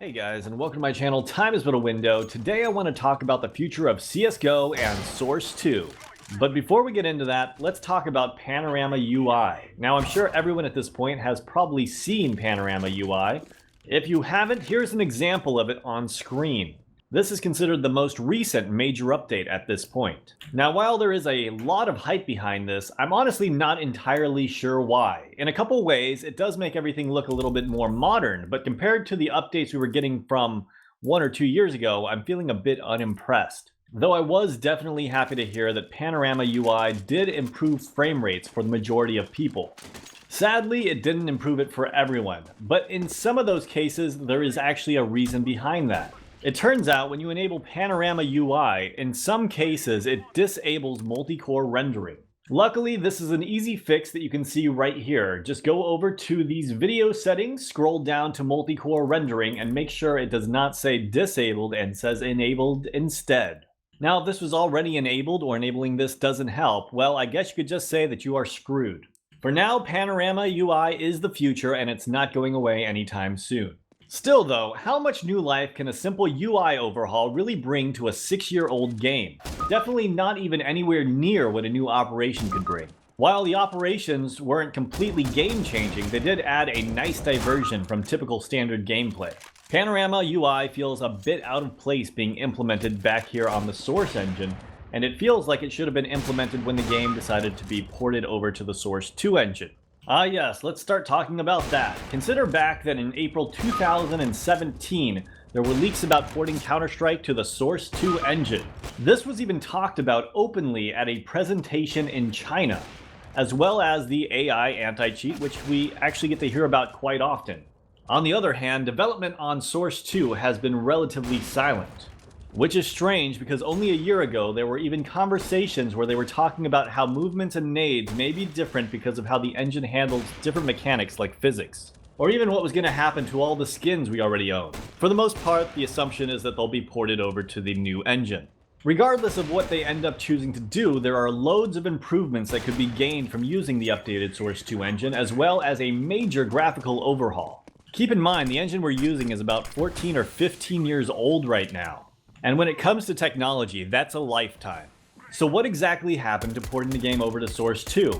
Hey guys, and welcome to my channel, Time is But a Window. Today I want to talk about the future of CSGO and Source 2. But before we get into that, let's talk about Panorama UI. Now I'm sure everyone at this point has probably seen Panorama UI. If you haven't, here's an example of it on screen. This is considered the most recent major update at this point. Now, while there is a lot of hype behind this, I'm honestly not entirely sure why. In a couple ways, it does make everything look a little bit more modern, but compared to the updates we were getting from 1 or 2 years ago, I'm feeling a bit unimpressed. Though I was definitely happy to hear that Panorama UI did improve frame rates for the majority of people. Sadly, it didn't improve it for everyone, but in some of those cases, there is actually a reason behind that. It turns out when you enable Panorama UI, in some cases it disables multi-core rendering. Luckily, this is an easy fix that you can see right here. Just go over to these video settings, scroll down to multi-core rendering, and make sure it does not say disabled and says enabled instead. Now, if this was already enabled or enabling this doesn't help, well, I guess you could just say that you are screwed. For now, Panorama UI is the future and it's not going away anytime soon. Still though, how much new life can a simple UI overhaul really bring to a 6-year-old game? Definitely not even anywhere near what a new operation could bring. While the operations weren't completely game-changing, they did add a nice diversion from typical standard gameplay. Panorama UI feels a bit out of place being implemented back here on the Source engine, and it feels like it should have been implemented when the game decided to be ported over to the Source 2 engine. Ah yes, let's start talking about that. Consider back that in April 2017, there were leaks about porting Counter-Strike to the Source 2 engine. This was even talked about openly at a presentation in China, as well as the AI anti-cheat, which we actually get to hear about quite often. On the other hand, development on Source 2 has been relatively silent. Which is strange because only a year ago there were even conversations where they were talking about how movements and nades may be different because of how the engine handles different mechanics like physics. Or even what was going to happen to all the skins we already own. For the most part, the assumption is that they'll be ported over to the new engine. Regardless of what they end up choosing to do, there are loads of improvements that could be gained from using the updated Source 2 engine, as well as a major graphical overhaul. Keep in mind, the engine we're using is about 14 or 15 years old right now. And when it comes to technology, that's a lifetime. So what exactly happened to porting the game over to Source 2?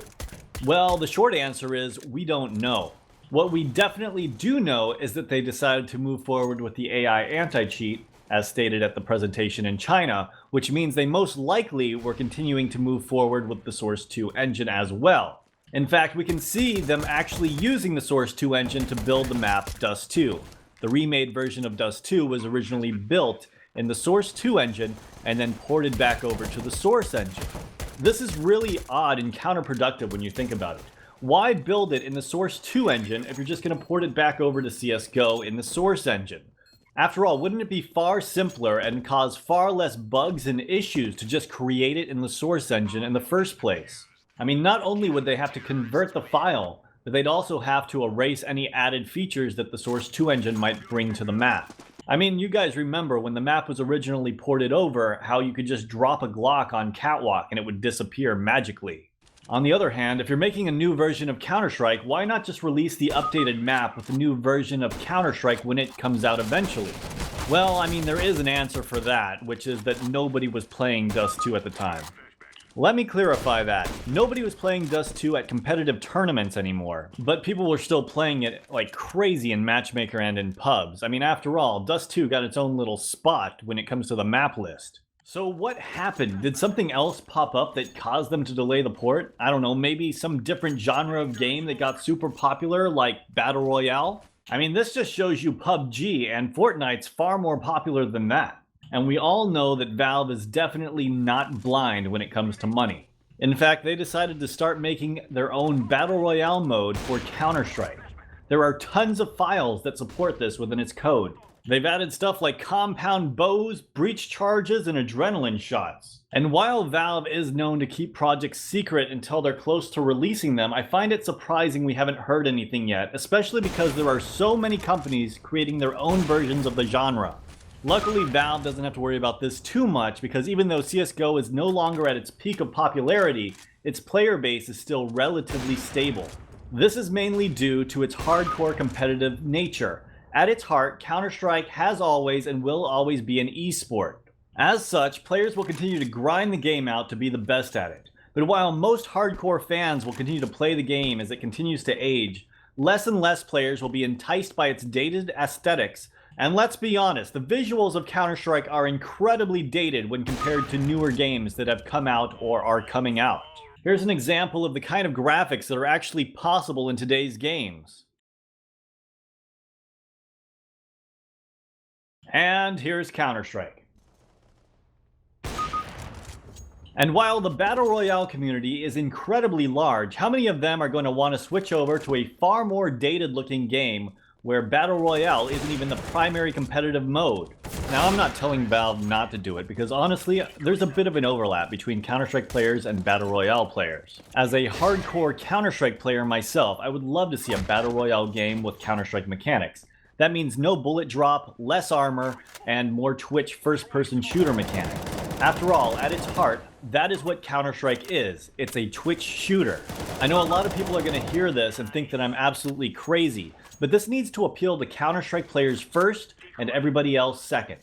Well, the short answer is we don't know. What we definitely do know is that they decided to move forward with the AI anti-cheat, as stated at the presentation in China, which means they most likely were continuing to move forward with the Source 2 engine as well. In fact, we can see them actually using the Source 2 engine to build the map Dust 2. The remade version of Dust 2 was originally built in the Source 2 engine and then ported back over to the Source engine. This is really odd and counterproductive when you think about it. Why build it in the Source 2 engine if you're just going to port it back over to CSGO in the Source engine? After all, wouldn't it be far simpler and cause far less bugs and issues to just create it in the Source engine in the first place? I mean, not only would they have to convert the file, but they'd also have to erase any added features that the Source 2 engine might bring to the map. I mean, you guys remember when the map was originally ported over, how you could just drop a Glock on Catwalk and it would disappear magically. On the other hand, if you're making a new version of Counter-Strike, why not just release the updated map with the new version of Counter-Strike when it comes out eventually? Well, I mean, there is an answer for that, which is that nobody was playing Dust 2 at the time. Let me clarify that. Nobody was playing Dust 2 at competitive tournaments anymore, but people were still playing it like crazy in Matchmaker and in pubs. I mean, after all, Dust 2 got its own little spot when it comes to the map list. So what happened? Did something else pop up that caused them to delay the port? I don't know, maybe some different genre of game that got super popular, like Battle Royale? I mean, this just shows you PUBG, and Fortnite's far more popular than that. And we all know that Valve is definitely not blind when it comes to money. In fact, they decided to start making their own Battle Royale mode for Counter-Strike. There are tons of files that support this within its code. They've added stuff like compound bows, breach charges, and adrenaline shots. And while Valve is known to keep projects secret until they're close to releasing them, I find it surprising we haven't heard anything yet, especially because there are so many companies creating their own versions of the genre. Luckily, Valve doesn't have to worry about this too much because even though CSGO is no longer at its peak of popularity, its player base is still relatively stable. This is mainly due to its hardcore competitive nature, At its heart, Counter-Strike has always and will always be an esport. As such, players will continue to grind the game out to be the best at it. But while most hardcore fans will continue to play the game as it continues to age, less and less players will be enticed by its dated aesthetics. And let's be honest, the visuals of Counter-Strike are incredibly dated when compared to newer games that have come out or are coming out. Here's an example of the kind of graphics that are actually possible in today's games. And here's Counter-Strike. And while the Battle Royale community is incredibly large, how many of them are going to want to switch over to a far more dated looking game where Battle Royale isn't even the primary competitive mode? Now, I'm not telling Valve not to do it, because honestly, there's a bit of an overlap between Counter-Strike players and Battle Royale players. As a hardcore Counter-Strike player myself, I would love to see a Battle Royale game with Counter-Strike mechanics. That means no bullet drop, less armor, and more Twitch first-person shooter mechanics. After all, at its heart, that is what Counter-Strike is. It's a Twitch shooter. I know a lot of people are going to hear this and think that I'm absolutely crazy, but this needs to appeal to Counter-Strike players first and everybody else second.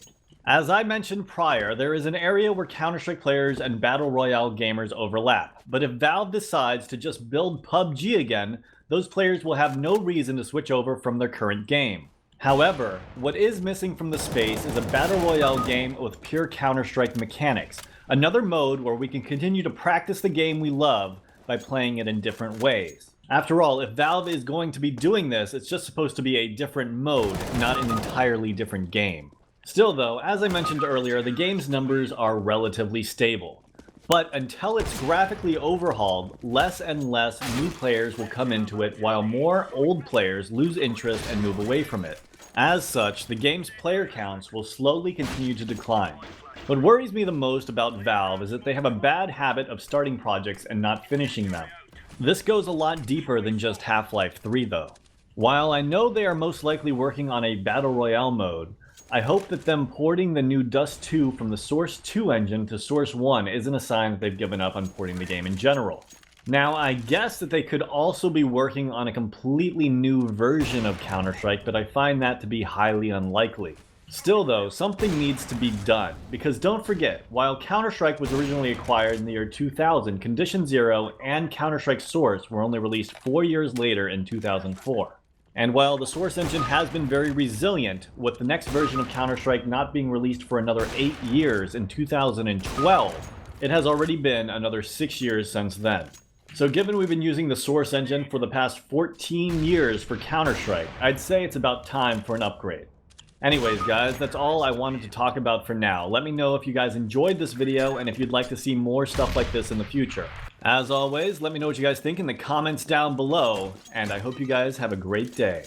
As I mentioned prior, there is an area where Counter-Strike players and Battle Royale gamers overlap, but if Valve decides to just build PUBG again, those players will have no reason to switch over from their current game. However, what is missing from the space is a Battle Royale game with pure Counter-Strike mechanics. Another mode where we can continue to practice the game we love by playing it in different ways. After all, if Valve is going to be doing this, it's just supposed to be a different mode, not an entirely different game. Still though, as I mentioned earlier, the game's numbers are relatively stable. But until it's graphically overhauled, less and less new players will come into it, while more old players lose interest and move away from it. As such, the game's player counts will slowly continue to decline. What worries me the most about Valve is that they have a bad habit of starting projects and not finishing them. This goes a lot deeper than just Half-Life 3 though. While I know they are most likely working on a Battle Royale mode, I hope that them porting the new Dust 2 from the Source 2 engine to Source 1 isn't a sign that they've given up on porting the game in general. Now, I guess that they could also be working on a completely new version of Counter-Strike, but I find that to be highly unlikely. Still though, something needs to be done, because don't forget, while Counter-Strike was originally acquired in the year 2000, Condition Zero and Counter-Strike Source were only released 4 years later in 2004. And while the Source engine has been very resilient, with the next version of Counter-Strike not being released for another 8 years in 2012, it has already been another 6 years since then. So given we've been using the Source engine for the past 14 years for Counter-Strike, I'd say it's about time for an upgrade. Anyways guys, that's all I wanted to talk about for now. Let me know if you guys enjoyed this video and if you'd like to see more stuff like this in the future. As always, let me know what you guys think in the comments down below, and I hope you guys have a great day.